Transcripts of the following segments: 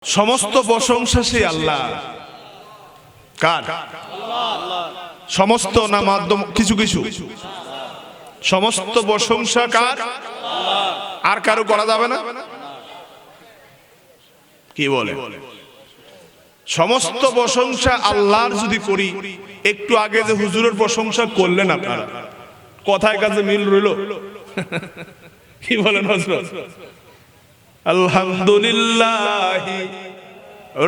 সমস্ত প্রশংসা সেই আল্লাহ। কার? সমস্ত না মাধ্যম কিছু কিছু? সমস্ত প্রশংসা কার? আর কারো করা যাবে না? কি বলে? সমস্ত প্রশংসা আল্লাহর যদি করি, একটু আগে যে হুজুরের প্রশংসা করলেন আপনারা, কথায় কাজে মিল রইল? কি বলেন হযরত? আলহামদুলিল্লাহি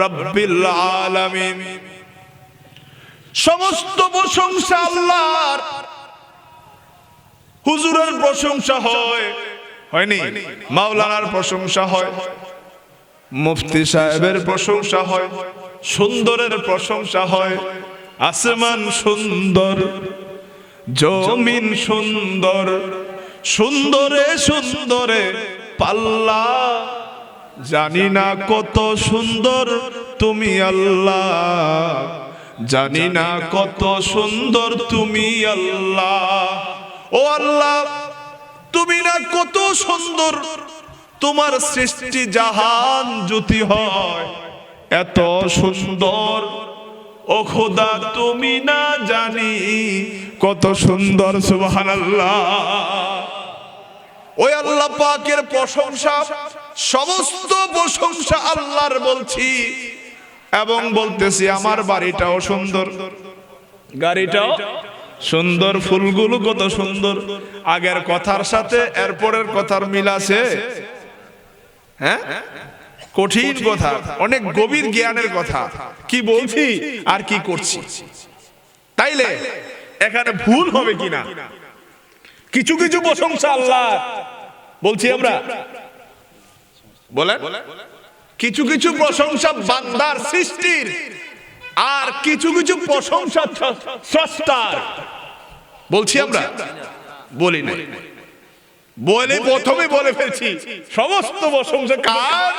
রাব্বিল আলামিন। সমস্ত প্রশংসা আল্লাহর। হুজুরের প্রশংসা হয়, হয়নি? মাওলানার প্রশংসা হয়, মুফতি সাহেবের প্রশংসা হয়, সুন্দরের প্রশংসা হয়। আসমান সুন্দর, জমিন সুন্দর, সুন্দরে সুন্দরে পাল্লা, জানি না কত সুন্দর তুমি আল্লাহ, জানি না কত সুন্দর তুমি আল্লাহ। ও আল্লাহ, তুমি না কত সুন্দর, তোমার সৃষ্টি জাহান যদি হয় এত সুন্দর। ও খোদা, তুমি না জানি কত সুন্দর। সুবহানাল্লাহ। ওই আল্লাহ পাকের প্রশংসা, সমস্ত প্রশংসা আল্লাহর বলছি এবং বলতেছি আমার বাড়িটাও সুন্দর, গাড়িটাও সুন্দর, ফুলগুলো কত সুন্দর। আগের কথার সাথে এরপরের কথার মিল আছে? হ্যাঁ, কঠিন কথা, অনেক গভীর জ্ঞানের কথা। কি বলছি আর কি করছি, তাইলে এখানে ভুল হবে কিনা? কিছু কিছু প্রশংসা আল্লাহ বলছি আমরা, বলেন। কিছু কিছু প্রশংসা বান্দার সৃষ্টির, আর কিছু কিছু প্রশংসা স্রষ্টার। বলছি আমরা? বলি না, বলে প্রথমে বলে ফেলছি সমস্ত প্রশংসা কার?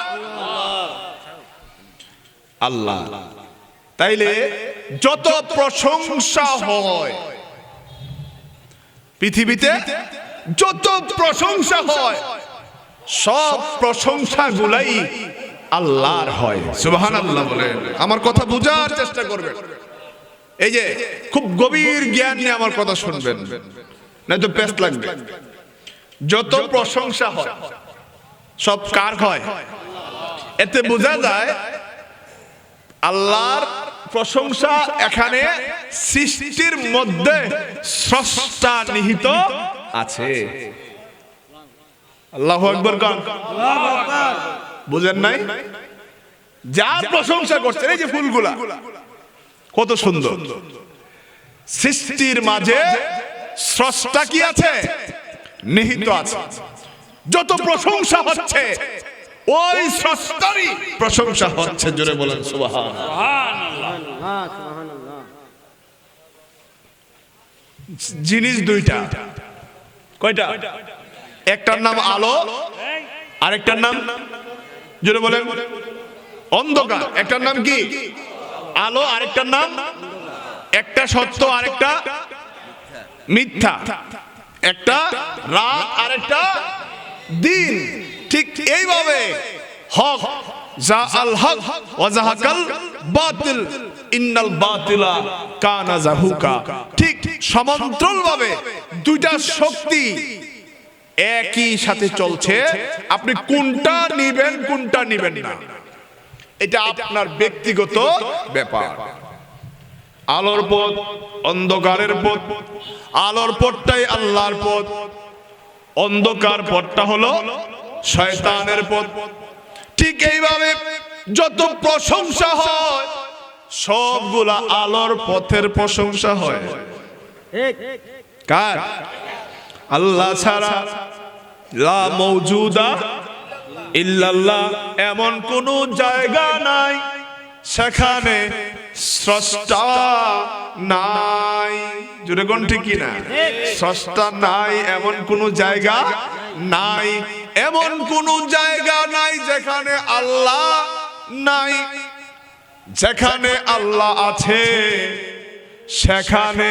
আল্লাহ। তাইলে যত প্রশংসা হয় পৃথিবীতে, যত প্রশংসা হয়, সব প্রশংসা গুলাই আল্লাহর হয়। সুবহানাল্লাহ বলেন। আমার কথা বোঝার চেষ্টা করবেন। এই যে খুব গভীর জ্ঞান নিয়ে আমার কথা শুনবেন, নয়তো পেস্ট লাগবে। যত প্রশংসা হয় সব কার হয়? এতে বোঝা যায় আল্লাহর প্রশংসা এখানে সৃষ্টির মধ্যে স্রষ্টা নিহিত আছে। আল্লাহু আকবার গান। বুঝেন নাই? যার প্রশংসা করছেন, এই যে ফুলগুলা কত সুন্দর, সৃষ্টির মাঝে স্রষ্টা কি আছে? নিহিত আছে। যত প্রশংসা হচ্ছে ওই স্রষ্টারই প্রশংসা হচ্ছে। জোরে বলেন সুবহানাল্লাহ। জিনিস দুইটা। কয়টা? একটার নাম আলো, আরেকটার নাম, জোরে বলেন, অন্ধকার। একটার নাম কি? আলো, আরেকটার নাম, একটা সত্য আরেকটা মিথ্যা, একটা রাত আরেকটা দিন। ঠিক এইভাবে হক যা আল হক ওয়া যাহাকাল বাতিল ইন্নাল বাতিলা কানা যাহুকা। ঠিক সমান্তরালভাবে দুইটা শক্তি একই সাথে চলছে। আপনি কোনটা নিবেন কোনটা নিবেন না, এটা আপনার ব্যক্তিগত ব্যাপার। আলোর পথ, অন্ধকারের পথ। আলোর পথটাই আল্লাহর পথ, অন্ধকার পথটা হলো শয়তানের পথ। ঠিক এইভাবে যত প্রশংসা হয় সবগুলা আলোর পথের প্রশংসা হয়। কার? আল্লাহ ছাড়া লা মওজুদা ইল্লাল্লাহ, এমন কোন জায়গা নাই সেখানে স্রষ্টা নাই। জোরে কোন ঠিক কি না? স্রষ্টা নাই, এমন কোন জায়গা নাই। এমন কোন জায়গা নাই যেখানে আল্লাহ নাই। যেখানে আল্লাহ আছে সেখানে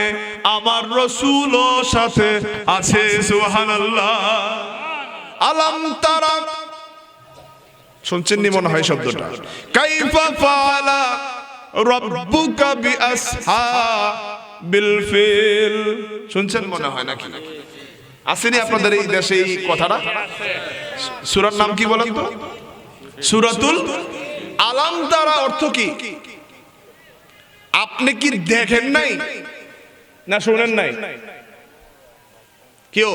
আমার রাসূলও সাথে আছে। সুবহানাল্লাহ। আলাম তারা শুনছেন নি মনে হয় শব্দটা? কাইফা ফাআলা রাব্বুকা বিআসহাবিল ফিল, শুনছেন মনে হয় নাকি? আসেনি আপনাদের এই দেশে এই কথাটা? সূরার নাম কি বলেন তো? সূরাতুল আলাম তারা। অর্থ কি? আপনি কি দেখেন নাই না শুনেন নাই? কেউ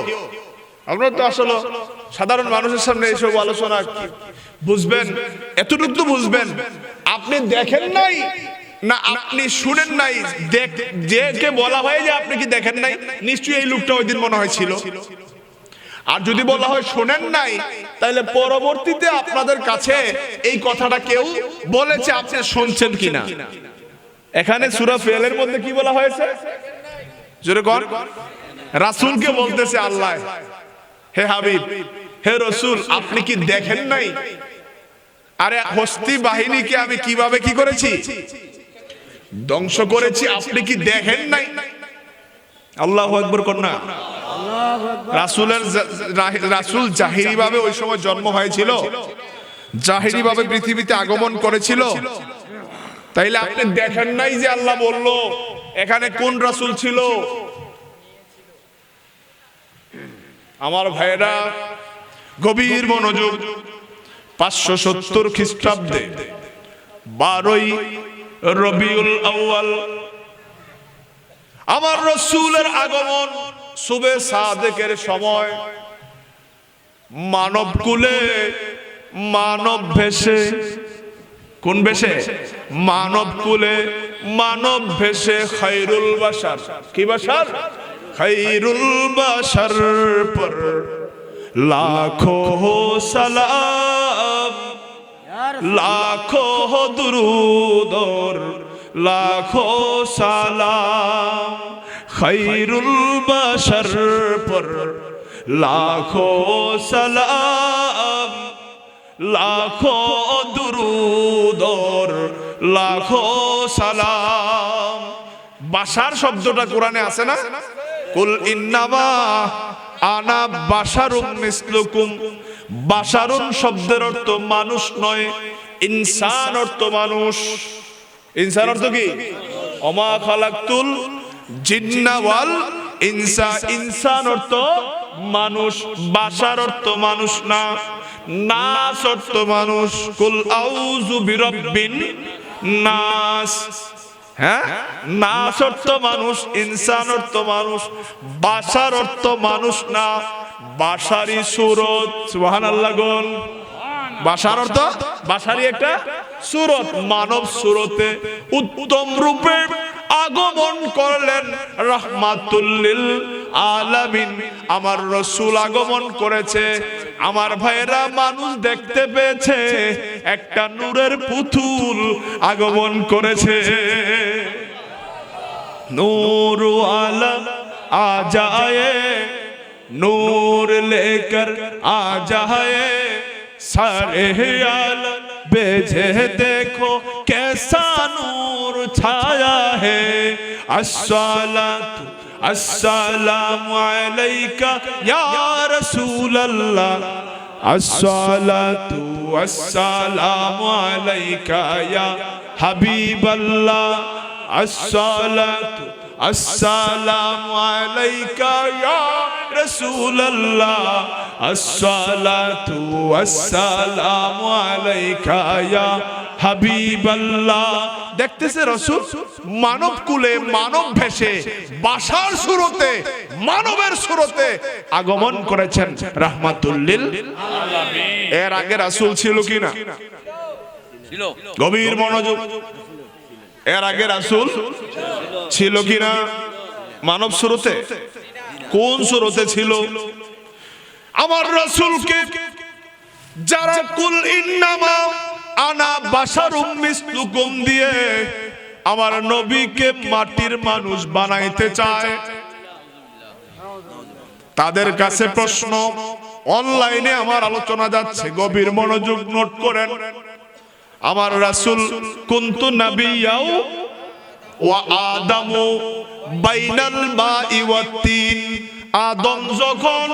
আপনারা তো আসলে সাধারণ মানুষের সামনে এইসব আলোচনা বুঝবেন, এতটুকু তো বুঝবেন। আপনি দেখেন নাই না আপনি শুনেন নাই, যে কে বলা হয় যে আপনি কি দেখেন নাই, নিশ্চয়ই এই লোকটা ওই দিন মনে হয় ছিল। আর যদি বলা হয় শোনেন নাই, তাহলে পরবর্তীতে আপনাদের কাছে এই কথাটা কেউ বলেছে, আপনি শুনছেন কিনা? এখানে সূরা ফিলের মধ্যে কি বলা হয়েছে? জোরে কর। রাসূলকে বলতেছে আল্লাহ, হে হাবিব, হে রাসূল, আপনি কি দেখেন নাই? আরে হস্তি বাহিনীকে আমি কিভাবে কি করেছি? ধ্বংস করেছি, আপনি কি দেখেন নাই? আল্লাহু আকবার কর না। রাসূল জাহিরি ভাবে ওই সময় জন্ম হয়েছিল, জাহিরি ভাবে পৃথিবীতে আগমন করেছিল। তাইলে আপনি দেখেন নাই যে আল্লাহ বলল এখানে কোন রাসূল ছিল? আমার ভাইরা গভীর মনোযোগ। 570 খ্রিস্টাব্দে 12ই রবিউল আউয়াল আমার রাসূলের আগমন, সুবে সাদেকের সময়, মানব কুলে মানব ভেসে, কোন ভেসে? মানব কুলে মানব ভেসে খায়রুল বাশার, কি বাশার? খায়রুল বাশার পর লাখো সালাম, লাখো দুরূদ और লাখো সালাম। খায়রুল বাশার পর লাখো সালাম, লাখো দুরূদ और লাখো সালাম। বাশার শব্দটা কোরআনে আছে না? কুল ইন্নামা আনা বাশারুম মিসলুকুম। বাশারুন শব্দের অর্থ মানুষ নয়, ইনসান অর্থ মানুষ। ইনসান অর্থ কি? ওমা খালাকতুল জিন্না ওয়াল ইনসা। ইনসান অর্থ মানুষ, বাশার অর্থ মানুষ না, নাস অর্থ মানুষ। কুল আউযু বিরাব্বিন নাস। হ্যাঁ, নাস অর্থ মানুষ, ইনসান অর্থ মানুষ, বাশার অর্থ মানুষ না, বাশারি সুরত। সুবহানাল্লাহ বল। বাশার অর্থ বাশারি একটা সুরত, মানব সুরতে উত্তম রূপে আগমন করলেন রাহমাতুল লিল আলামিন। আমার রাসূল আগমন করেছে, আমার ভাইরা মানুষ দেখতে পেয়েছে, একটা নূরের পুতুল আগমন করেছে। নূর আলা আ জায়ে, नूर लेकर आ जाए, सारे आलम भेजे देखो कैसा नूर छाया है। अस्सलातु अस्सलामु अलैका या रसूल अल्लाह, अस्सलातु अस्सलामु अलैका या हबीब अल्लाह, अस्सलातु अस्सलामु अलैका या रसूल अल्लाह, अस्सलातु अस्सलामु अलैका या হাবিব আল্লাহ। দেখতেছে রাসূল মানব কুলে মানব ভেসে বাশার সুরতে, মানবের সুরতে আগমন করেছেন রাহমাতুল লিল আলামিন। এর আগে রাসূল ছিল কিনা? ছিল। গভীর মনোযোগ। এর আগে রাসূল ছিল কিনা মানব সুরতে? কোন সুরতে ছিল? আমার রাসূলকে যারা কুল ইন্নামা আনা বাশারুম মিসলুকুম দিয়ে আমার নবীকে মাটির মানুষ বানাইতে চায়, তাদের কাছে প্রশ্ন। অনলাইনে আমার আলোচনা যাচ্ছে, গভীর মনোযোগ নোট করেন। আমার রাসূল কুনতু নাবিয়্যাও ওয়া আদামু বাইনাল মাই ওয়াত তিন। আদম যখন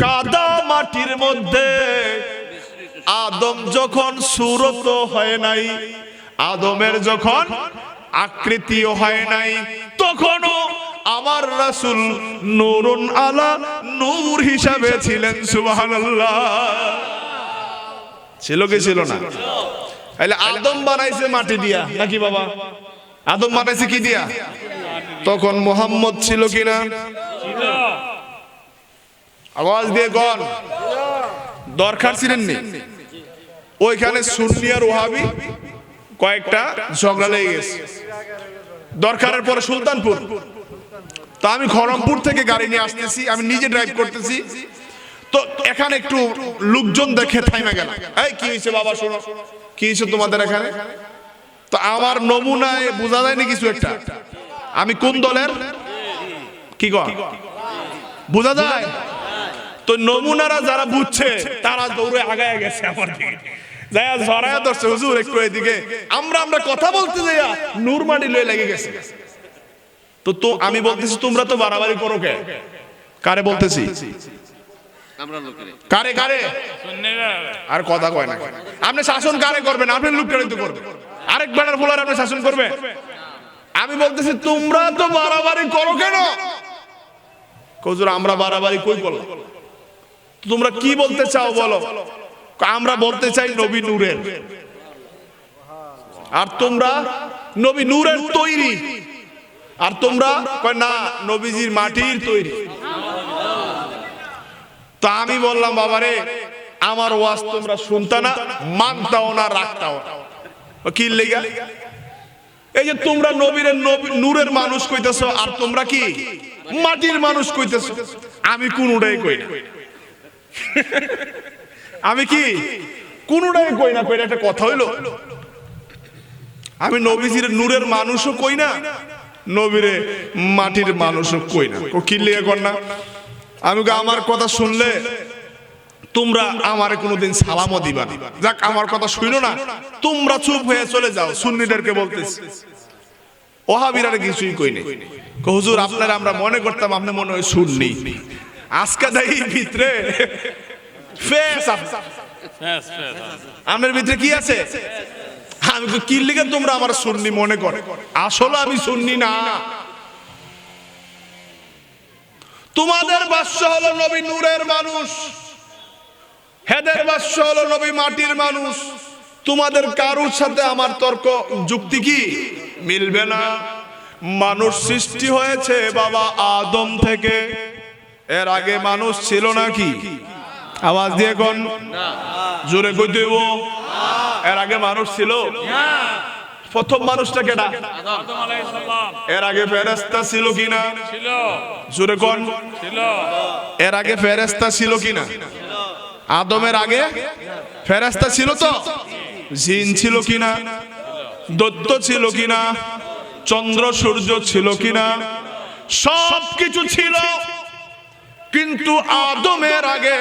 কাদা মাটির মধ্যে আদম যখন সুরত হয় নাই, আদমের যখন আকৃতিও হয় নাই, তখনও আমার রাসূল নূরুন আলা নূর হিসাবে ছিলেন। সুবহানাল্লাহ। ছিল কি ছিল না? তাহলে আদম বানাইছে মাটি দিয়া নাকি বাবা? আদম বানাইছে কি দিয়া? তখন মুহাম্মদ ছিল কিনা? আওয়াজ দিয়ে গন। দরকার ছিলেন নি? ওইখানে সুন্নি আর ওহাবি কয়েকটা ঝগড়া লেগে গেছে। দরকারের পরে সুলতানপুর, তো আমি খড়মপুর থেকে গাড়ি নিয়ে আসতেছি, আমি নিজে ড্রাইভ করতেছি, তো এখানে একটু লোকজন দেখে থাইমা গেলাম। এই কি হয়েছে বাবা, শোনো কি হয়েছে তোমাদের এখানে? তো আমার নমুনায় বোঝা যায়নি কিছু একটা, আমি কোন দলের কি কর বোঝা যায়। তো নমুনারা যারা বুঝছে তারা দৌড়ে আগায় গেছে আমার দিকে, যায়া ঝরায়া ধরছে, হুজুর একটু এদিকে। আমরা কথা বলতে যাইয়া নূর মাটি লয়ে লেগে গেছে। তো আমি বলতেছি তোমরা তো বাড়াবাড়ি করো কে? কারে বলতেছি? কারে কারে? আর কথা কয় না। আপনি শাসন কারে করবেন? আপনি লোকটাই তো করবেন। আরেক বেটার বলার আপনি শাসন করবে? আমি বলতেছি তোমরা তো বাড়াবাড়ি করো কেন? হুজুর আমরা বাড়াবাড়ি কই করলাম? তোমরা কি বলতে চাও বলো? আমরা বলতে চাই নবী নূরের, আর তোমরা নবী নূরের তৈরি, আর তোমরা কয় না নবীজির মাটির তৈরি। তো আমি বললাম বাবারে আমার ওয়াজ তোমরা শুনতা না, মানতাও না, রাখতাও না। কি লেগা? এই যে তোমরা নবীর নূরের মানুষ কইতেছো, আর তোমরা কি মাটির মানুষ কইতেছো। আমি কোনটাই কই না। আমি কি কোনটাই কই না। কইরা একটা কথা হইলো, আমি নবীজির নূরের মানুষও কই না, নবীরে মাটির মানুষও কই না। কি লেগে কর না? আমি আমার কথা শুনলে তোমরা আমারে কোনোদিন সালামও দিবা না। যাক আমার কথা শুনো না, তোমরা চুপ হয়ে চলে যাও। সুন্নিদেরকে বলতেছি, ওহাবিরা কিছুই কই নাই। হুজুর আপনারা আমরা মনে করতাম আপনি মনে হয় সুন্নি, আজকে দেখি ভিতরে ফেস আপনার ভিতরে কি আছে? আমি তো কি লিখে তোমরা আমার সুন্নি মনে করে, আসলে আমি সুন্নি না। তোমাদের বাদশ হলো নবী নূরের মানুষ, হেদের বাদশ হলো নবী মাটির মানুষ। তোমাদের কারুর সাথে আমার তর্ক যুক্তি কি মিলবে না। মানুষ সৃষ্টি হয়েছে বাবা আদম থেকে, এর আগে মানুষ ছিল নাকি? আওয়াজ দিয়ে কোন জোরে কই দেব? এর আগে মানুষ ছিল? প্রথম মানুষটা কেডা? আদম আলাইহিস সালাম। এর আগে ফেরেশতা ছিল কিনা? ছিল। জোরে কোন? ছিল। এর আগে ফেরেশতা ছিল কিনা? আদমের আগে ফেরেশতা ছিল তো? জিন ছিল কিনা? দৈত্য ছিল কিনা? চন্দ্র সূর্য ছিল কিনা? সব কিছু ছিল, কিন্তু আদমের আগে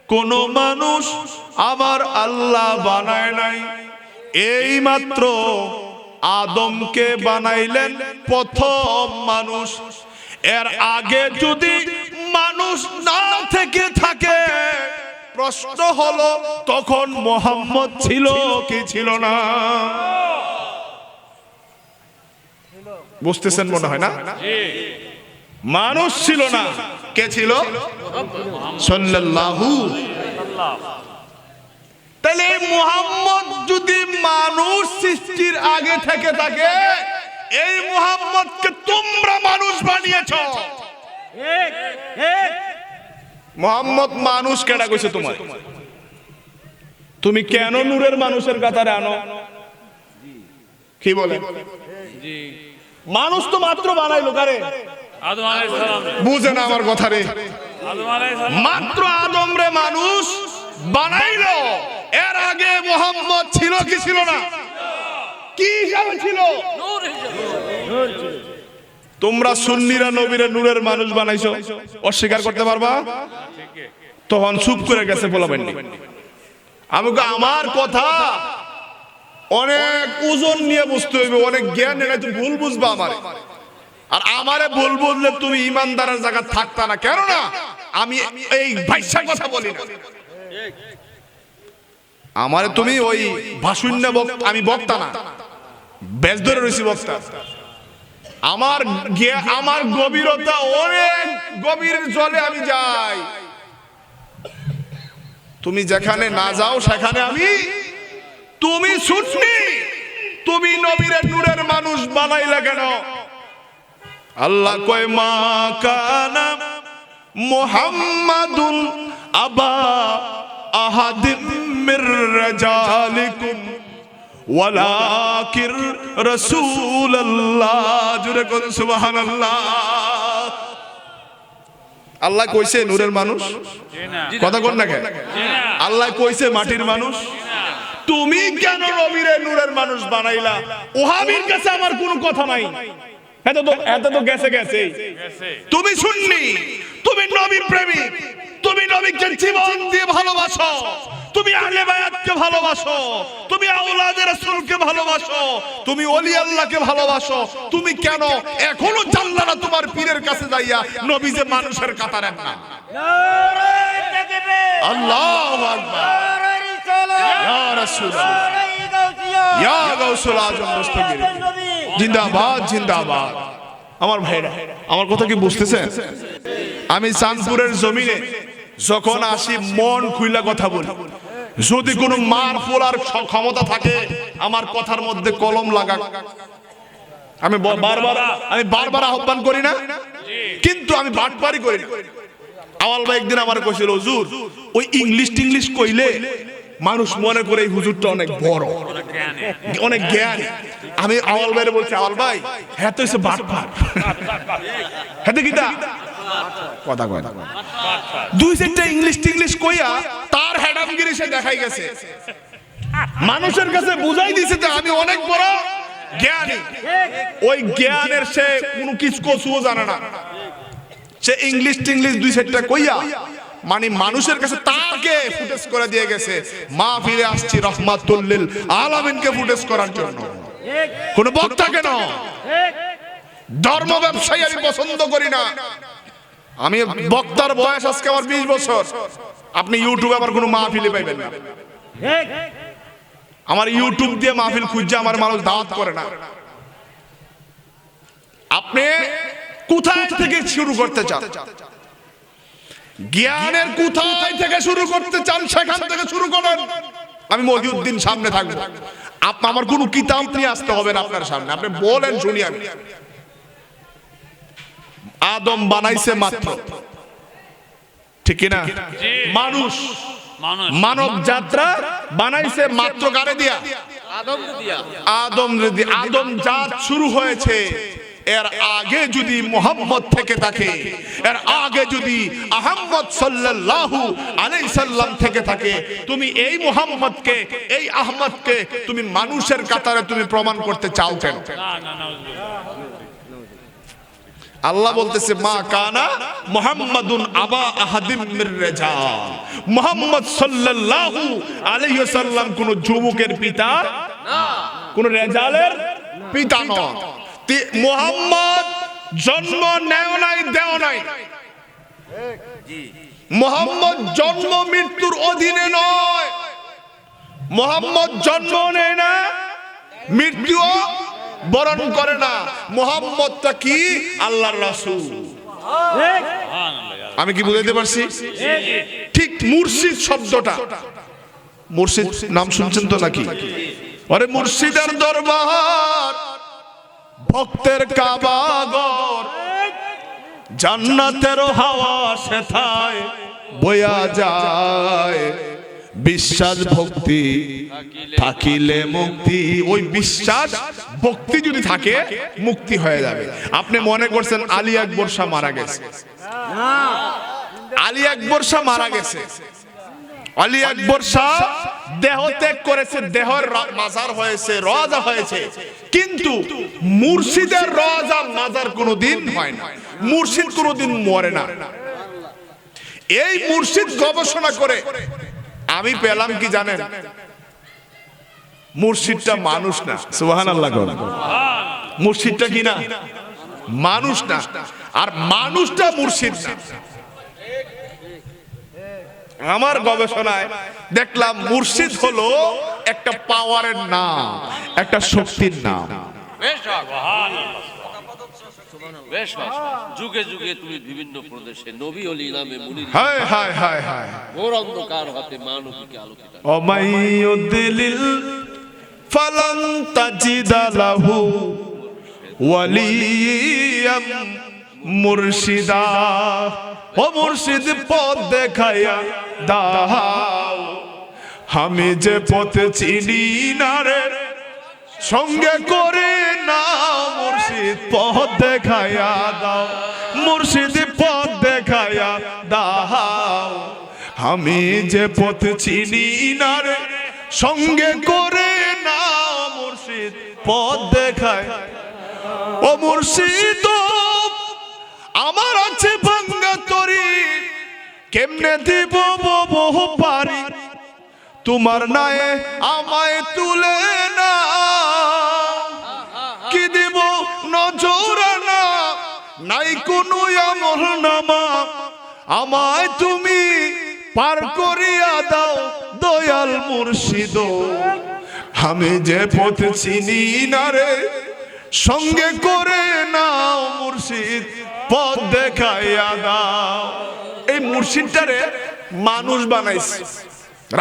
কোন মানুষ আমার আল্লাহ বানায় নাই। এই মাত্র আদমকে বানাইলেন প্রথম মানুষ। এর আগে যদি মানুষ না থেকে থাকে, প্রশ্ন হলো তখন মুহাম্মদ ছিল কি ছিল না? বুঝতেছেন মনে হয় না? মানুষ ছিল না, কে ছিল? সাল্লাল্লাহু। তাহলে মুহাম্মদ যদি মানুষ সৃষ্টির আগে থেকে থাকে, এই মুহাম্মদকে তোমরা মানুষ বানিয়েছো। মুহাম্মদ মানুষ কেডা কইছে তোমার? তুমি কেন নূরের মানুষের কাতারে আনো? কি বলে? মানুষ তো মাত্র বানাইলো কারে? আদম আলাইহিস সালাম। বুঝে না আমার কথা রে? আদম আলাইহিস সালাম মাত্র আদম রে মানুষ বানাইলো। এর আগে মুহাম্মদ ছিল কি ছিল না? কি হিসাবে ছিল? নূর হিসাবে। তোমরা সুন্নিরা নবীরে নূরের মানুষ বানাইছো, অস্বীকার করতে পারবা? তখন চুপ করে গেছে বলাবেন না। আমাকে আমার কথা অনেক ওজন নিয়ে বুঝতে হইবে, অনেক জ্ঞান নিয়ে, তুমি ভুল বুঝবা আমারে। আর আমারে ভুল বুঝলে তুমি ইমানদারের জায়গা থাকতা না। কেন না? আমি এই ভাইসা কথা বলি না। আমারে তুমি ওই ভাষুন্য বক্তা, আমি বক্তা না, বেশ ধরে রয়েছি বক্তা। আমার গভীরতা অনেক গভীর জলে আমি যাই, তুমি যেখানে না যাও সেখানে আমি। তুমি সুন্নি, তুমি নবীর নূরের মানুষ বানাইলা কেন? আল্লাহ কয় মা কানা মুহাম্মাদুন আবা আহাদিম মির রিজালিকুম ওয়ালাকির রাসূলুল্লাহ। জোরে কোন সুবহানাল্লাহ। আল্লাহ কইছে নূরের মানুষ, কথা কোন না কেন? আল্লাহ কইছে মাটির মানুষ। তুমি কেন নবীর নূরের মানুষ বানাইলা? ওহাবীর কাছে আমার কোনো কথা নাই, এত তো গেছে গেছে। তুমি সুন্নি, তুমি নবী প্রেমিক, তুমি নবীকে জীবন দিয়ে ভালোবাসো, তুমি আহলে বায়াতকে ভালোবাসো, তুমি আওলাদে রাসূলকে ভালোবাসো, তুমি ওলি আল্লাহকে ভালোবাসো। তুমি কেন এখনো জানলা না তোমার পীরের কাছে যাইয়া নবী যে মানুষের কাতার এক না? নারে তাকবীর, আল্লাহু আকবার, নারে রিসালাত, ইয়া রাসূলুল্লাহ, ইয়া গাউসুল আজম দস্তগীর, জিন্দাবাদ জিন্দাবাদ। আমার ভাইরা, আমার কথা কি বুঝতেছেন? আমি চাঁদপুরের জমিনে যখন আসি মন খুইলা কথা বলি। যদি কোনো মার ফোলার ক্ষমতা থাকে আমার কথার মধ্যে কলম লাগা। আমি বারবার আহ্বান করি না, কিন্তু আমি বাটপারি করি না। আওয়াল ভাই একদিন আমার কইছিল, হুজুর ওই ইংলিশ কইলে মানুষ মনে করে এই হুজুরটা অনেক বড়, অনেক জ্ঞানী। আমি আওয়াল ভাইরে বলছি, আওয়াল ভাই হ্যাঁ তো হইছে বাটপার, হ্যাঁ তো কিটা কথা কয় না। দুই চারটা ইংলিশ কইয়া তার হেডামগিরি সে দেখাই গেছে, মানুষের কাছে বুঝাই দিছে যে আমি অনেক বড় জ্ঞানী। ওই জ্ঞানের সে কোনো কিছু কচুও জানে না। সে ইংলিশ দুই চারটা কইয়া মানে মানুষের কাছে তাকে ফুটেজ করে দিয়ে গেছে। মা ফিরে আসছি রহমাতুল লিল আলামিনকে ফুটেজ করার জন্য। কোন বক্তা কেন? ধর্ম ব্যবসায়ী আমি পছন্দ করি না। আমি বক্তার বয়স আজকে আমার 20 বছর। আপনি ইউটিউবে আমার কোনো মাহফিলে পাইবেন না। আমার ইউটিউব দিয়ে মাহফিল খুঁজছে আমার মানুষ দাওয়াত করে না। আপনি কোথায় থেকে শুরু করতে চান? জ্ঞানের কোথায় থেকে শুরু করতে চান সেখান থেকে শুরু করেন। আমি মহিউদ্দিন সামনে থাকবো। আমার কোনো কিতাব নিয়ে আসতে হবে না আপনার সামনে, আপনি বলেন শুনি। আমি আদম বানাইছে মাত্র, ঠিক না? মানুষ মানব যাত্রা বানাইছে মাত্র কারে দিয়া? আদম জাত শুরু হয়েছে। এর আগে যদি মুহাম্মদ থেকে থাকে, এর আগে যদি আহমদ সাল্লাল্লাহু আলাইহি সাল্লাম থেকে থাকে, তুমি এই মুহাম্মদকে, এই আহমদকে তুমি মানুষের কাতারে তুমি প্রমাণ করতে চাও কেন? আল্লাহ বলতেছে মা কানা মুহাম্মাদুন আবা আহাদিম মির রিজাল। মুহাম্মদ সাল্লাল্লাহু আলাইহি ওয়াসাল্লাম কোন যুবকের পিতা না, কোন রিজালের পিতা নয়। মুহাম্মদ জন্ম নেও নাই, দেও নাই। মুহাম্মদ জন্ম মৃত্যুর অধীনে নয়। মুহাম্মদ জন্ম নেয় না, মৃত্যুও বরণ করে না। মুহাম্মদটা কি? আল্লাহর রাসূল। আমি কি বুঝাইতে পারছি? ঠিক মুর্শিদ শব্দটা, মুর্শিদ নাম শুনছেন তো নাকি? আরে মুর্শিদের দরবার, ভক্তের কাবাগর, জান্নাতের হাওয়া সেথায় বয়া যায়। বিশ্বাস ভক্তি থাকিলে মুক্তি। ওই বিশ্বাস ভক্তি যদি থাকে মুক্তি হয়ে যাবে। আপনি মনে করছেন আলী আকবর শাহ মারা গেছে? আলী আকবর শাহ মারা গেছে। আলী আকবর শাহ দেহ ত্যাগ করেছে, দেহের মাজার হয়েছে, রওজা হয়েছে, কিন্তু মুর্শিদের রওজা মাজার কোনোদিন হয় না। মুর্শিদ কোনোদিন মরে না। এই মুর্শিদ গবেষণা করে আমি পেলাম কি জানেন? মুর্শিদটা মানুষ না। সুবহানাল্লাহ। মুর্শিদটা কি না? মানুষ না। আর মানুষটা মুর্শিদ না। আমার গবেষণায় দেখলাম মুর্শিদ হলো একটা পাওয়ারের নাম, একটা শক্তির নাম। যুগে যুগে তুমি বিভিন্ন প্রদেশে নবী ওলি নামে মুনির হায় হায় হায় হায় ঘোর অন্ধকার হতে মানবীকে আলোকিত। অমাইয়ুদ্দিলিল ফালান তাজিদা লাহু ওয়ালিয়াম মুর্শিদা। ও মুর্শিদ পথ দেখাইয়া দাও, আমি যে পথ চিনি না রে, সঙ্গে করে না মুর্শিদ পথ দেখাইয়া দাও, মুর্শিদ পথ দেখাইয়া দাও, আমি যে পথ চিনি না রে, সঙ্গে করে না মুর্শিদ পথ দেখায়। ও মুর্শিদ আমার আছে ভাঙ্গা তরি, কেমনে দিব বহু পারি, তোমার নায়ে আমায় তুলে না, কি দিব নজরানা, নাই কোনো আমল নামা, আমায় তুমি পার করিয়া দাও দয়াল মুর্শিদ। আমি যে পথ চিনি না রে, সঙ্গে করে নাও মুর্শিদ পথ দেখাইয়া দাও। এই মুর্শিদটারে মানুষ বানাইছে,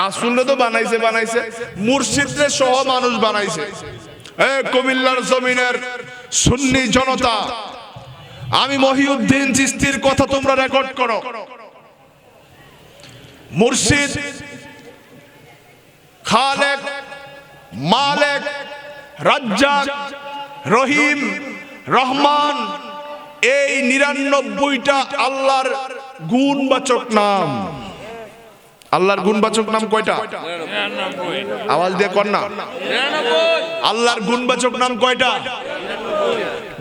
রাসূলরে তো বানাইছে বানাইছে, মুর্শিদরে সহ মানুষ বানাইছে। কুমিল্লার জমিনের সুন্নি জনতা, আমি মহিউদ্দিন চিশতির কথা তোমরা রেকর্ড করো। মুর্শিদ, খালেক, মালেক, রাজ্জাক, রহিম, রহমান, এই ৯৯টা আল্লাহর গুণবাচক নাম। আল্লাহর গুণবাচক নাম কয়টা? আওয়াজ দিয়ে কর না। আল্লাহর গুণবাচক নাম কয়টা?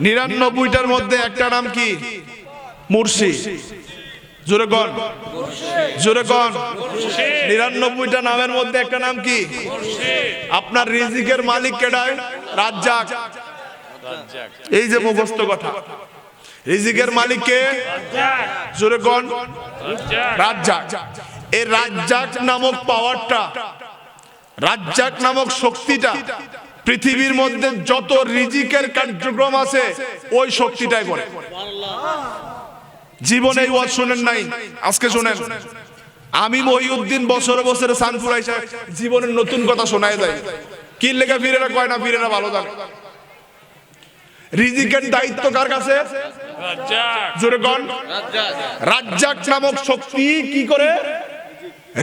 ৯৯টার মধ্যে একটা নাম কি? মুর্শিদ। জোরে কর, জোরে কর। ৯৯টা নামের মধ্যে একটা নাম কি? আপনার রিজিকের মালিক কেডায়? রাজ্জাক। এই যে মুখস্থ কথা, রিজিকের মালিক কে? জোরে কর, রাজ্জাক। এই রাজ্জাক নামক পাওয়ারটা, রাজ্জাক নামক শক্তিটা পৃথিবীর মধ্যে যত রিজিকের কার্যক্রম আছে ওই শক্তিটাই করে। জীবনে এই ওয়াজ শুনেন নাই, আজকে শুনেন। আমি মহিউদ্দিন বছরে বছরে সানপুর আইসা জীবনের নতুন কথা শোনায় যায়। কি লেখা ফিরেরা কয় না, ফিরেরা ভালো জানে। রিজিকের দায়িত্ব কার কাছে? জোরে কন। রাজ্জাক নামক শক্তি কি করে?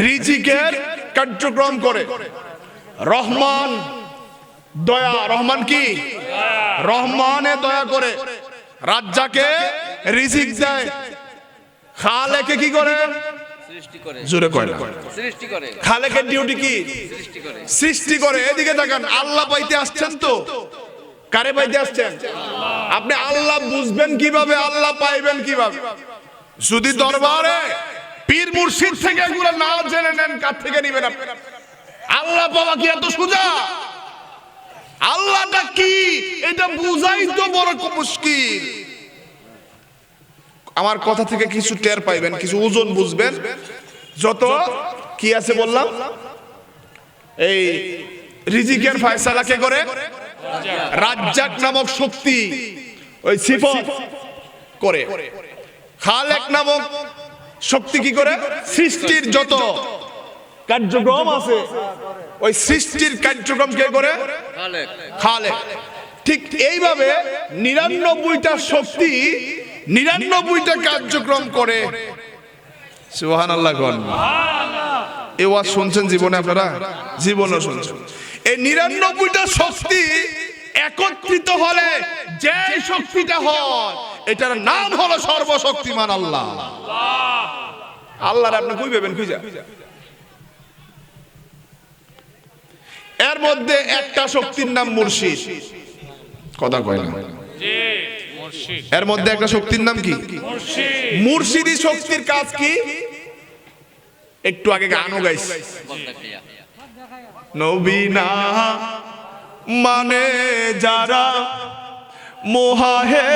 রিজিকের কার্যক্রম করে। রহমান দয়া, রহমান কি? রহমানে দয়া করে, রাজ্জাকে রিজিক দেয়। খালেকে কি করে? সৃষ্টি করে। জোরে কয় না। সৃষ্টি করে। খালেকের ডিউটি কি? সৃষ্টি করে। সৃষ্টি করে। এদিকে তাকান, আল্লাহ পাইতে আসছেন তো? কারে পাইতে আসছেন? আপনি আল্লাহ বুঝবেন কিভাবে, আল্লাহ পাইবেন কিভাবে? যদি দরবারে পীর মুর্শিদ থেকে এগুলো না জেনে নেন, কার থেকে নিবেন আপনি? আল্লাহ পাওয়া কি এত সোজা? আল্লাহটা কি এটা বুঝাই তো বড় মুশকিল। আমার কথা থেকে কিছু টের পাইবেন, কিছু ওজন বুঝবেন। যত কি আছে বললাম, এই রিজিকের ফয়সালা কে করে? রাজ্জাক নামক শক্তি ওই সিফত করে। খালেক নামক শক্তি কি করে? সৃষ্টির যত কার্যক্রম আছে ওই সৃষ্টির কার্যক্রম কে করে? খালেক। ঠিক এইভাবে ৯৯টা শক্তি ৯৯টা কার্যক্রম করে। সুবহানাল্লাহ কোন। এই ওয়াজ শুনছেন জীবনে আপনারা? জীবনে শুনছেন। এই ৯৯টা শক্তি একত্রিত হলে যে শক্তিটা হয়, এটার নাম হলো সর্বশক্তিমান আল্লাহ। আল্লাহর আপনি কই পাবেন? খুঁজা। এর মধ্যে একটা শক্তির নাম মুর্শিদ। কথা কয় না। এর মধ্যে একটা শক্তির নাম কি? মুর্শিদি শক্তির কাজ কি? একটু আগে গানও গাইছে। নবী না মানে যারা মোহাহে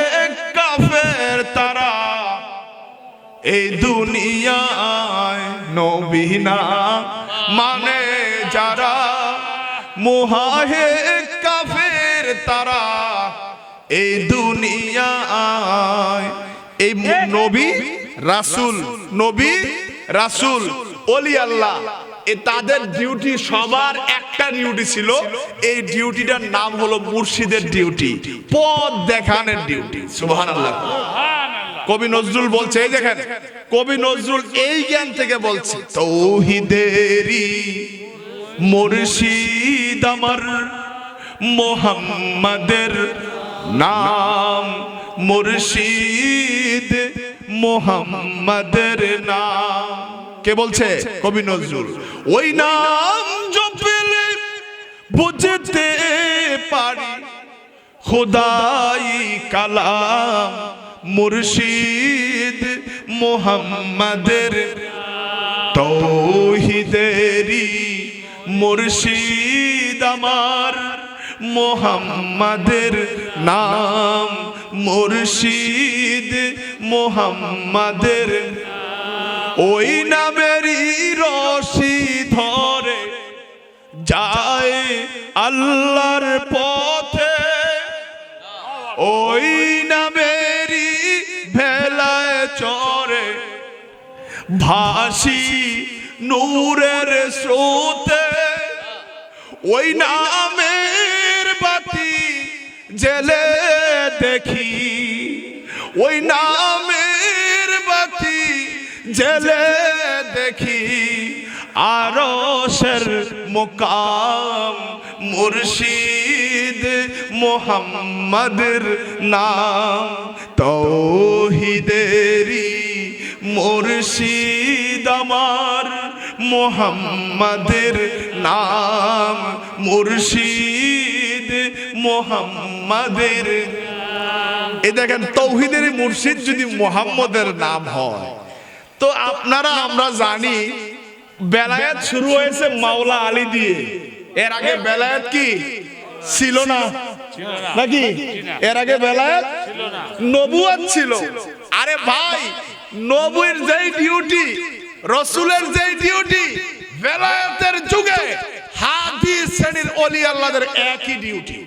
কাফের তারা, এই দুনিয়ায় নবী না মানে যারা মুহাহে কাফের তারা এই দুনিয়ায়। এই নবী রাসূল, নবী রাসূল ওলি আল্লাহ, এ তাদের ডিউটি, সবার একটা ডিউটি ছিল। এই ডিউটিটার নাম হলো মুর্শিদের ডিউটি, পথ দেখানোর ডিউটি। সুবহানাল্লাহ। কবি নজরুল বলছে, এই দেখেন কবি নজরুল এই জ্ঞান থেকে বলছে, তৌহিদেরি মুর্শিদ আমার মোহাম্মদের নাম, মুর্শিদ মোহাম্মদের নাম। কে বলছে? কবি নজরুল। ওই নাম জপলে বুঝতে পারি খোদাই কালাম, মুর্শিদ মোহাম্মদের তৌহিদেরি মুর্শিদ আমার মোহাম্মদের নাম, মুর্শিদ মোহাম্মদের। ওই নামেরই রশি ধরে যায় আল্লাহর পথে, ওই নামেরই ভেলায় চড়ে ভাসি নূরের স্রোতে। ওই নামের বাতি জেলে দেখি, ওই নামের বাতি জেলে দেখি আরশের মুকাম, মুর্শিদ মোহাম্মদের নাম, তৌহিদেরি মুর্শিদ আমার মোহাম্মদের নাম, মুর্শিদ মোহাম্মদের। এই দেখেন তৌহিদের মুর্শিদ যদি মোহাম্মদের নাম হয়, তো আপনারা আমরা জানি বেলায়েত শুরু হয়েছে মাওলা আলী দিয়ে। এর আগে বেলায়েত কি ছিল না নাকি? এর আগে বেলায়েত নবুয়ত ছিল। আরে ভাই, নবীর যেই ডিউটি, রাসূলের যেই ডিউটি, বেলায়েতের যুগে হাদিস শ্রেণীর ওলি আল্লাহদের একই ডিউটি,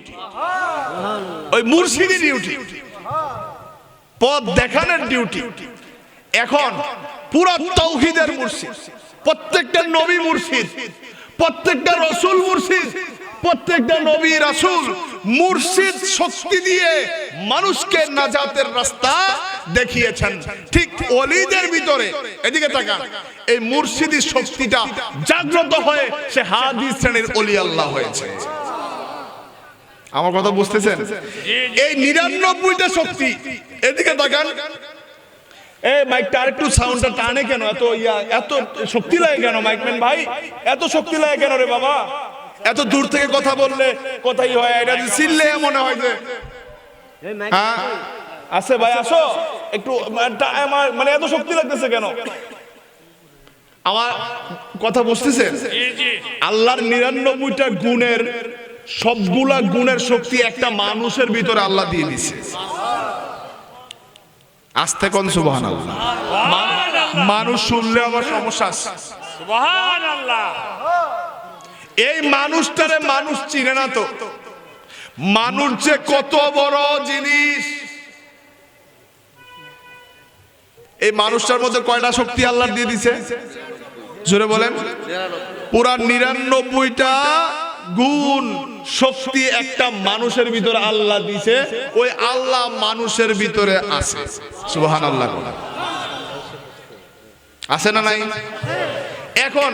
ওই মুর্শিদি ডিউটি, পথ দেখানোর ডিউটি। এখন পুরো তাওহীদের মুর্শিদ, প্রত্যেকটা নবী মুর্শিদ, প্রত্যেকটা রাসূল মুর্শিদ, প্রত্যেকটা নবী রাসূল মুর্শিদ শক্তি দিয়ে মানুষকে নাজাতের রাস্তা দেখিয়েছেন। ঠিক ওলিদের ভিতরে, এদিকে তাকান, এই মুর্শিদি শক্তিটা জাগ্রত হয়ে সে হাদিস শ্রেণীর ওলি আল্লাহ হয়েছে। আমার কথা বুঝতেছেন? এই ৯৯টা শক্তি, এদিকে তাকান। এই মাইকটা আরেকটু সাউন্ডটা টানে কেন? এত শক্তি লাগে কেন মাইকম্যান ভাই? এত শক্তি লাগে কেন রে বাবা? এত দূর থেকে কথা বললে কোথায় হয়? এটা চিল্লে মনে হয় যে হ্যাঁ আছে ভাই, আসো একটু, মানে এত শক্তি লাগতেছে কেন? আমার কথা বুঝতেছেন? আল্লাহর ৯৯টা গুণের সবগুলা গুণের শক্তি একটা মানুষের ভিতরে আল্লাহ দিয়ে দিছে। আস্তে কোন সুবহানাল্লাহ। মানুষ শুনলে আবার সমস্যা আছে। সুবহানাল্লাহ। এই মানুষটারে মানুষ চিনে না তো, মানুষ যে কত বড় জিনিস। এই মানুষটার মধ্যে কয়টা শক্তি আল্লাহ দিয়ে দিছে? জোরে বলেন। পুরা ৯৯টা গুণ শক্তি একটা মানুষের ভিতরে আল্লাহ দিছে। ওই আল্লাহ মানুষের ভিতরে আছে। সুবহানাল্লাহ। আছে না নাই? এখন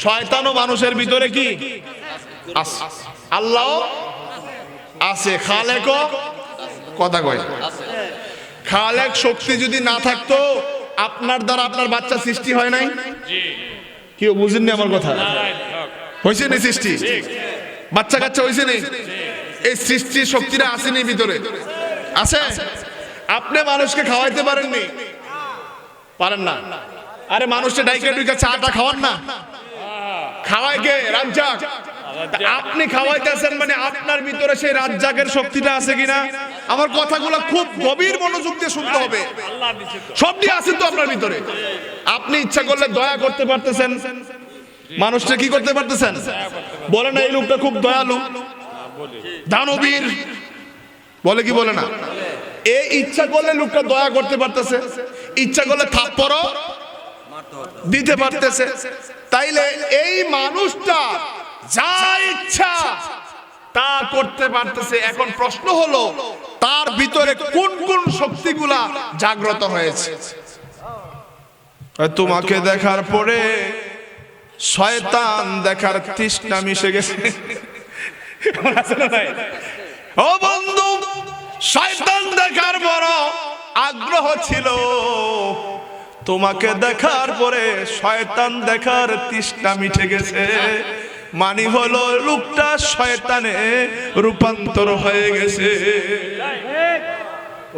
শয়তানও মানুষের ভিতরে কি আছে? আল্লাহ আছে, খালেকও কথা কয়। খালেক শক্তি যদি না থাকতো আপনার দ্বারা আপনার বাচ্চা সৃষ্টি হয় নাই? কেউ বুঝেননি আমার কথা? হয়েছে না সৃষ্টি? বাচ্চা কাচ্চা হয়েছে না? এই সৃষ্টির শক্তিটা আসেনি ভিতরে? আছে? আপনি মানুষকে খাওয়াইতে পারেননি? পারেন না? আরে মানুষটা ডাইকা ডুইকা চাটা খাওয়ান না? খাওয়ায় কে? রাজ্জাক। তা আপনি খাওয়াইতেছেন মানে আপনার ভিতরে সেই রাজ্জাকের শক্তিটা আছে কিনা? আমার কথাগুলো খুব গভীর মনোযোগ দিয়ে শুনতে হবে। সবটি আছে তো আপনার ভিতরে। আপনি ইচ্ছা করলে দয়া করতে পারতেছেন, মানুষটা কি করতে পারতেছেন? বলে না এই লোকটা খুব দয়ালু, দানবীর, বলে কি বলে না? এই ইচ্ছা করলে লোকটা দয়া করতে পারতেছে, ইচ্ছা করলে থাপ্পড়ও দিতে পারতেছে। তাইলে এই মানুষটা যা ইচ্ছা তা করতে পারতেছে। এখন প্রশ্ন হলো তার ভিতরে কোন কোন শক্তিগুলা জাগ্রত হয়েছে? তোমাকে দেখার পরে শয়তান দেখার তৃষ্ণা মিশে গেছে। ও বন্ধু, শয়তান দেখার বড় আগ্রহ ছিল, তোমাকে দেখার পরে শয়তান দেখার তৃষ্ণা মিটে গেছে। মানে হলো লোকটা শয়তানে রূপান্তর হয়ে গেছে।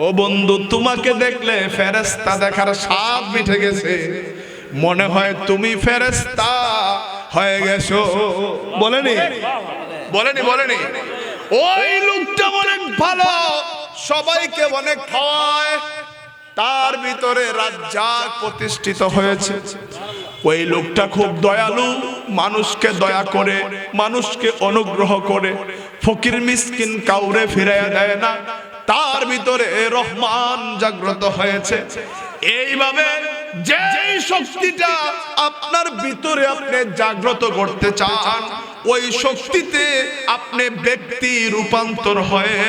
ও বন্ধু, তোমাকে দেখলে ফেরেশতা দেখার স্বাদ মিটে গেছে, মনে হয় তুমি ফেরেশতা হয়ে গেছো। বলেনি বলেনি বলেনি? ওই লোকটা অনেক ভালো, সবাইকে অনেক খাওয়ায়, তার ভিতরে রাজ্জাক প্রতিষ্ঠিত হয়েছে। ওই লোকটা খুব দয়ালু, মানুষকে দয়া করে, মানুষকে অনুগ্রহ করে, ফকির মিসকিন কাউরে ফিরাইয়া দেয় না, তার ভিতরে রহমান জাগ্রত হয়েছে। এইভাবে যে শক্তিটা আপনার ভিতরে আপনি জাগ্রত করতে চান, ওই শক্তিতে আপনি ব্যক্তি রূপান্তর হয়ে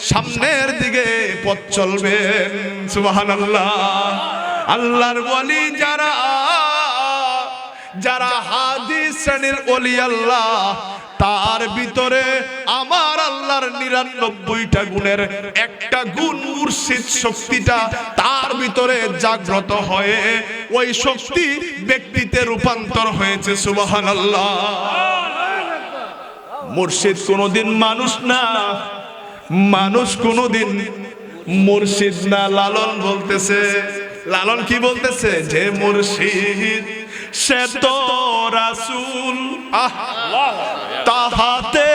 সামনের দিকে পথ চলবেন। সুবহানাল্লাহ। আল্লাহর ওলি যারা, যারা হাদিস শ্রেণীর ওলি আল্লাহ, তার ভিতরে আমার আল্লাহর ৯৯টা গুণের একটা গুণ মুর্শিদ শক্তিটা তার ভিতরে জাগ্রত হয়ে ওই শক্তি ব্যক্তিতে রূপান্তর হয়েছে। সুবহানাল্লাহ। মুর্শিদ কোনদিন মানুষ না, মানুষ কোনদিন মুর্শিদ না। লালন বলতেছে, লালন কি বলতেছে? যে মুর্শিদ সে তো রাসূল, তাহাতে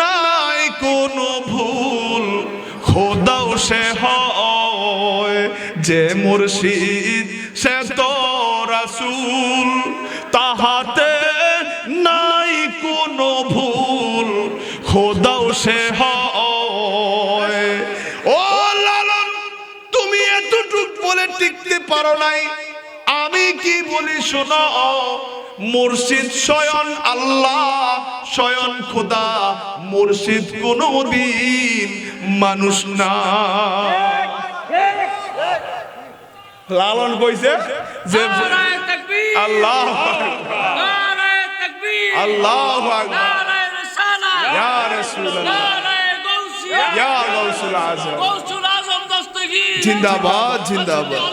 নাই কোনো ভুল, খোদাও সে হয়। যে মুর্শিদ সে তো রাসূল, তাহাতে নাই কোনো ভুল, খোদাও সে হয়। ও লালন, তুমি এতটুক বলে টিকতে পারো নাই, আমি কি বলি শোনো। মুর্শিদ স্বয়ং আল্লাহ, স্বয়ং খোদা। মুর্শিদ কোনদিন মানুষ না। লালন কইছে যে আল্লাহ আল্লাহু আকবার, ইয়া রাসূলুল্লাহ, ইয়া গাউসুল আজম, জিন্দাবাদ জিন্দাবাদ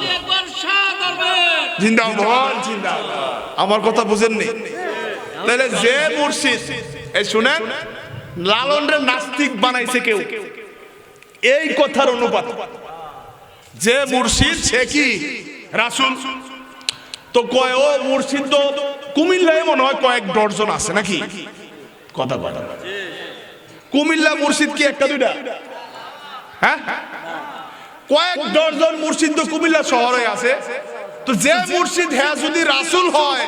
জিন্দাবাদ জিন্দাবাদ। আমার কথা বুঝেননি? তাহলে যে মুর্শিদ, এই শুনেন, লালনরে নাস্তিক বানাইছে কেউ, এই কথার অনুপাত। যে মুর্শিদ সে কি রাসূল। তো কয় ও মুর্শিদ তো কুমিল্লায় মনে হয় কয়েক ডজন আছে নাকি? কথা কথা, কুমিল্লা মুর্শিদ কি একটা দুইটা? হ্যাঁ, কয়েক ডজন মুর্শিদ তো কুমিল্লা শহরে আছে। তো যে মুর্শিদ হ্যাঁ যদি রাসূল হয়,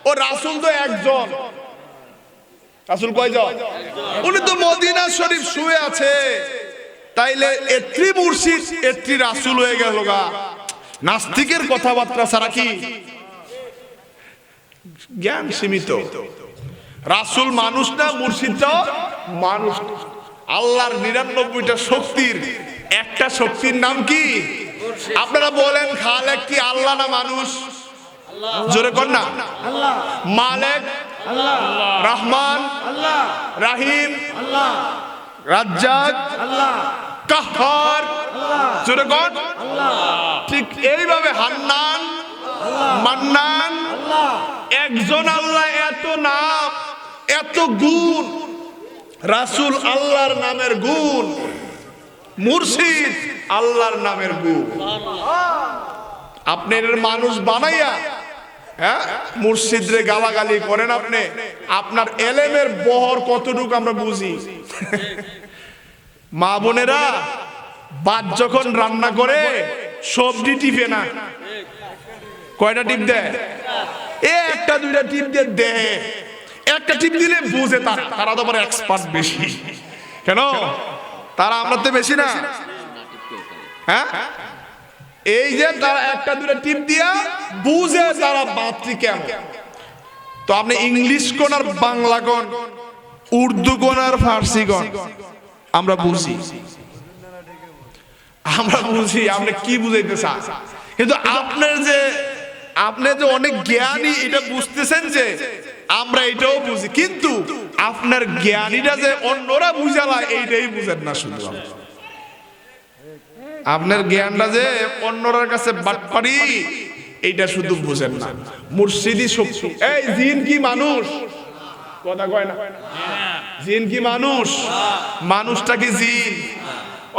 ও রাসূল তো একজন। রাসূল কয়জন? উনি তো মদিনা শরীফ শুয়ে আছে। তাইলে এত্রি মুর্শিদ এত্রি রাসূল হয়ে গেল গা। নাস্তিকের কথাবার্তা ছাড়া কি জ্ঞান সীমিত। রাসূল মানুষ না, মুর্শিদটাও মানুষ। আল্লাহর ৯৯টা শক্তির একটা শক্তির নাম কি? আপনারা বলেন খালেক কি আল্লাহ না মানুষ? জোরে কর না। মালিক আল্লাহ, রহমান আল্লাহ, রহিম আল্লাহ, রাজ্জাক আল্লাহ, কাহ্হার আল্লাহ, জোরে কর আল্লাহ। ঠিক এইভাবে হান্নান আল্লাহ, মান্নান আল্লাহ। একজন আল্লাহ, এত নাম, এত গুণ। রাসূল আল্লাহর নামের গুণ, মুর্শিদ আল্লাহর নামের গুণ। আপনার মানুষ বানাইয়া হ্যাঁ, মুর্শিদরে গালাগালি করেন আপনি, আপনার এলেমের বহর কতটুকু আমরা বুঝি। মা বোনেরা ভাত যখন রান্না করে সবজি টিপে না, কয়টা টিপ দেয়? একটা দুইটা টিপ দিয়ে দেয়, একটা টিপ দিলে বুঝে। তারা তো আবার এক্সপার্ট বেশি। কেন? তারা আমরা তো বেশি না। হ্যাঁ, এই যে তারা একটা দুইটা টিপ দিয়া বুঝে তারা বাতটি কেমন। তো আপনি ইংলিশ কোন আর বাংলা কোন, উর্দু কোন আর ফার্সি কোন, আমরা বুঝি, আপনি কি বুঝাইতে চান। কিন্তু আপনি যে অনেক জ্ঞানী এটা বুঝতেছেন যে আমরা এটাও বুঝি, কিন্তু আপনার জ্ঞানীটা যে অন্যরা বুঝালা এইটাই বুঝেন না। শুধু আপনার জ্ঞানটা যে অন্যরার কাছে বাটপাড়ি এইটা শুধু বুঝেন না। মুর্শিদি শক্তি। এই জিন কি মানুষ? কথা কয় না। জিন কি মানুষ? মানুষটা কি জিন?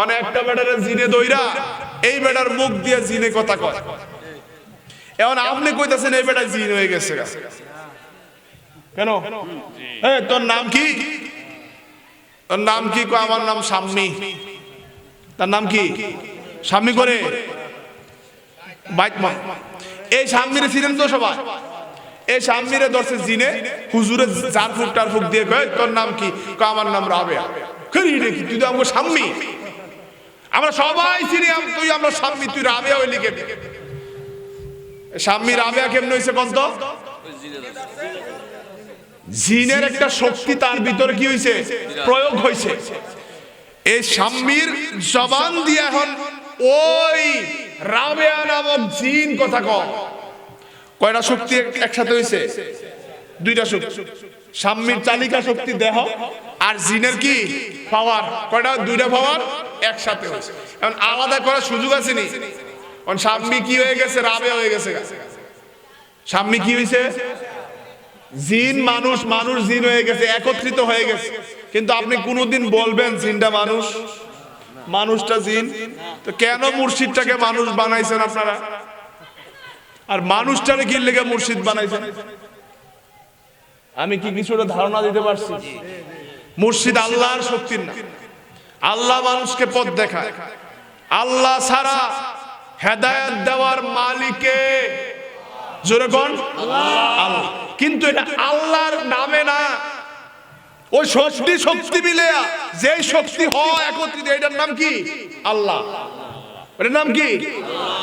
অনেকটা বেটারে জিনে দইরা এই বেটার মুখ দিয়ে জিনে কথা কয়। এখন আপনি কইতাছেন এই বেটা জিন হয়ে গেছে। কেন? তোর নাম কি? তোর নাম কি? আমার নাম শাম্মী। তার নাম কি? শাম্মী করে বাইতমা। এই শাম্মীরে ছিলেন তো সবাই। এই শাম্মীরে ধরছে জিনে, হুজুরে জার ফুক টার ফুক দিয়ে কয় তোর নাম কি? আমার নাম রাবেয়া। করি রে কি তুই তো আমাকে শাম্মী, আমরা সবাই চিনি তুই, আমরা শাম্মী, তুই রাবেয়া হইলি কেমনে? শাম্মী রাবেয়া কেমনে হইছে কোন তো? জিনের একটা শক্তি তার ভিতরে কি হইছে? প্রয়োগ হইছে। এই শাম্মীর জবান দিয়ে এখন ওই রাবেয়া নামক জিন কথা কয়। কয়টা শক্তি একসাথে হইছে? দুইটা শক্তি। শাম্মীর চালিকা শক্তি দেহ আর জিনের কি পাওয়ার, কয়টা? দুইটা পাওয়ার একসাথে হইছে। এখন আলাদা করার সুযোগ আছে নি? এখন শাম্মী কি হয়ে গেছে? রাবেয়া হয়ে গেছে। শাম্মী কি হইছে? জিন মানুষ, মানুষ জিন হয়ে গেছে, একত্রিত হয়ে গেছে। কিন্তু আপনি কোনোদিন বলবেন জিনটা মানুষ, মানুষটা জিন? তো কেন মুর্শিদটাকে মানুষ বানাইছেন আপনারা? আর মানুষটারে কি লেগে মুর্শিদ বানাইছেন? আমি কি কিছুটা ধারণা দিতে পারছি? মুর্শিদ আল্লাহর শক্তির না, আল্লাহ মানুষকে পথ দেখায়। আল্লাহ ছাড়া হেদায়েত দেওয়ার মালিকে জোরে কোন? আল্লাহ। কিন্তু এটা আল্লাহর নামে না, ওই শক্তি মিলে যেই শক্তি হয় একত্রিত, এটার নাম কি? আল্লাহ। এটার নাম কি?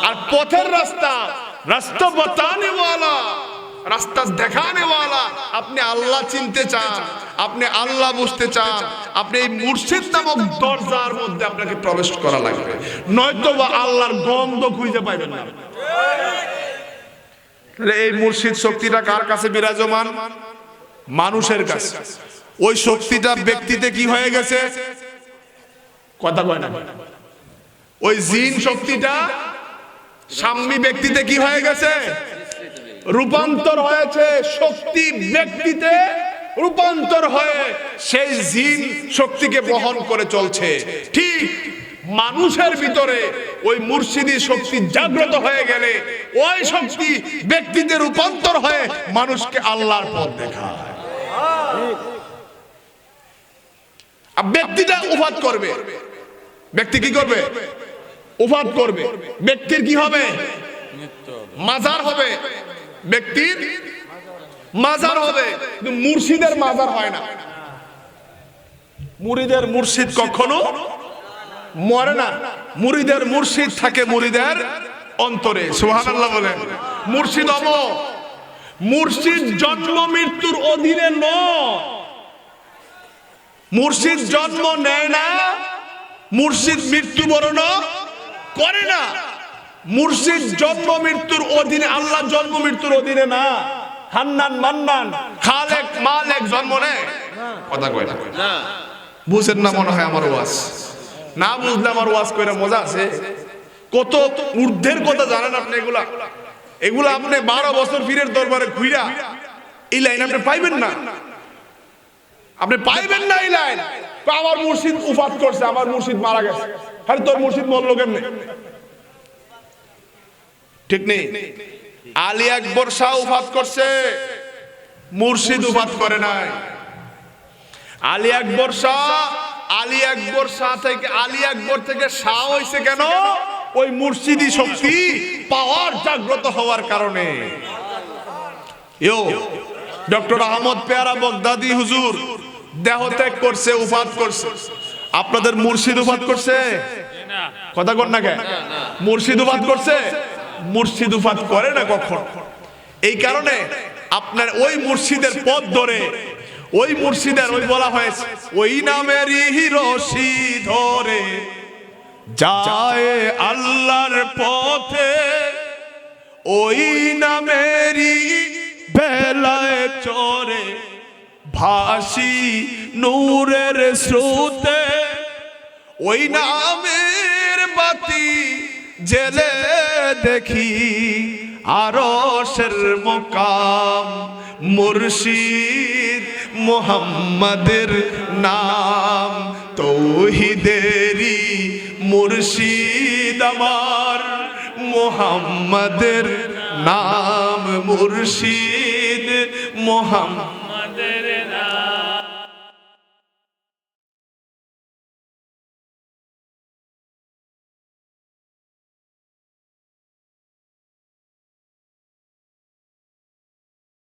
আর পথের রাস্তা, রাস্তা বাতানে ওয়ালা, রাস্তা দেখানে ওয়ালা। আপনি আল্লাহ চিনতে চান, আপনি আল্লাহ বুঝতে চান, আপনি এই মুর্শিদ নামক দরজার মধ্যে আপনাকে প্রবেশ করা লাগবে, নয়তো বা আল্লাহর গন্ধ খুঁজে পাইবেন না। এই মুর্শিদ শক্তিটা কার কাছে বিরাজমান? মানুষের কাছে। ওই শক্তিটা ব্যক্তিতে কি হয়ে গেছে? কথা কয় না। ওই জিন শক্তিটা শাম্মী ব্যক্তিতে কি হয়ে গেছে? রূপান্তর হয়েছে। শক্তি ব্যক্তিতে রূপান্তর হয়ে সেই জিন শক্তিকে বহন করে চলছে। ঠিক মানুষের ভিতরে ওই মুর্শিদি শক্তি জাগ্রত হয়ে গেলে ওই শক্তি ব্যক্তিতে রূপান্তর হয়ে মানুষকে আল্লাহর পথ দেখায়। ব্যক্তিটা উফাত করবে। ব্যক্তি কি করবে? উফাত করবে। ব্যক্তির কি হবে? মাজার হবে। ব্যক্তির মাজার হবে, কিন্তু মুর্শিদের মাজার হয় না। মুরিদের মুর্শিদ কখনো মরে না। মুরিদের মুর্শিদ থাকে মুরিদের অন্তরে। সুবহানাল্লাহ বলেন। মুর্শিদ অমর। মুর্শিদ জন্ম মৃত্যুর অধীনে নয়। মুর্শিদ জন্ম নেয় না, মুর্শিদ মৃত্যুবরণ করে না। মুর্শিদ জন্ম মৃত্যুর অধীনে, আল্লাহ জন্ম মৃত্যুর অধীনে না। হান্নান মান্নান খালেক মালেক জন্ম নেয়? কথা কয় না। বুঝেন না মনে হয় আমার ওয়াজ? না বুঝলে আমার ওয়াজ কইরা মজা আছে? কত ঊর্ধ্বের কথা জানেন আপনি? এগুলা আপনি 12 বছর পীরের দরবারে ঘুইরা এই লাইন আপনি পাইবেন না। আপনি পাইবেন না এই লাইন। আমার মুর্শিদ উফাত করছে, আমার মুর্শিদ মারা গেছে। আরে তোর মুর্শিদ মরলো কেমনে? ঠিক নেই। আলী আকবর শাহ উফাত করছে, মুর্শিদ উফাত করে নাই। আলী আকবর শাহ থেকে শাহ হইছে কেন? ওই মুর্শিদি শক্তি পাওয়ার জাগ্রত হওয়ার কারণে। ডক্টর আহমদ পেয়ারা বগদাদি হুজুর দেহ ত্যাগ করছে, উফাত করছে। আপনাদের মুর্শিদ উফাত করছে? কথা কন না কেন? মুর্শিদ উফাত করছে? মুর্শিদ উফাত করে না কখন। এই কারণে আপনার ওই মুর্শিদের পথ ধরে, ওই মুর্শিদের ওই বলা হয়েছে ওই নামেরই রশি ধরে যায় আল্লাহর পথে, ওই নামেরই বেলায় চরে ভাসি নূরের স্রোতে, ওই নামের বাতি জেলে দেখি আরশের মুকাম, মুর্শিদ মুহাম্মাদের নাম, তৌহিদেরই মুর্শিদ আমার, মুহাম্মাদের নাম মুর্শিদ মুহাম্মদ।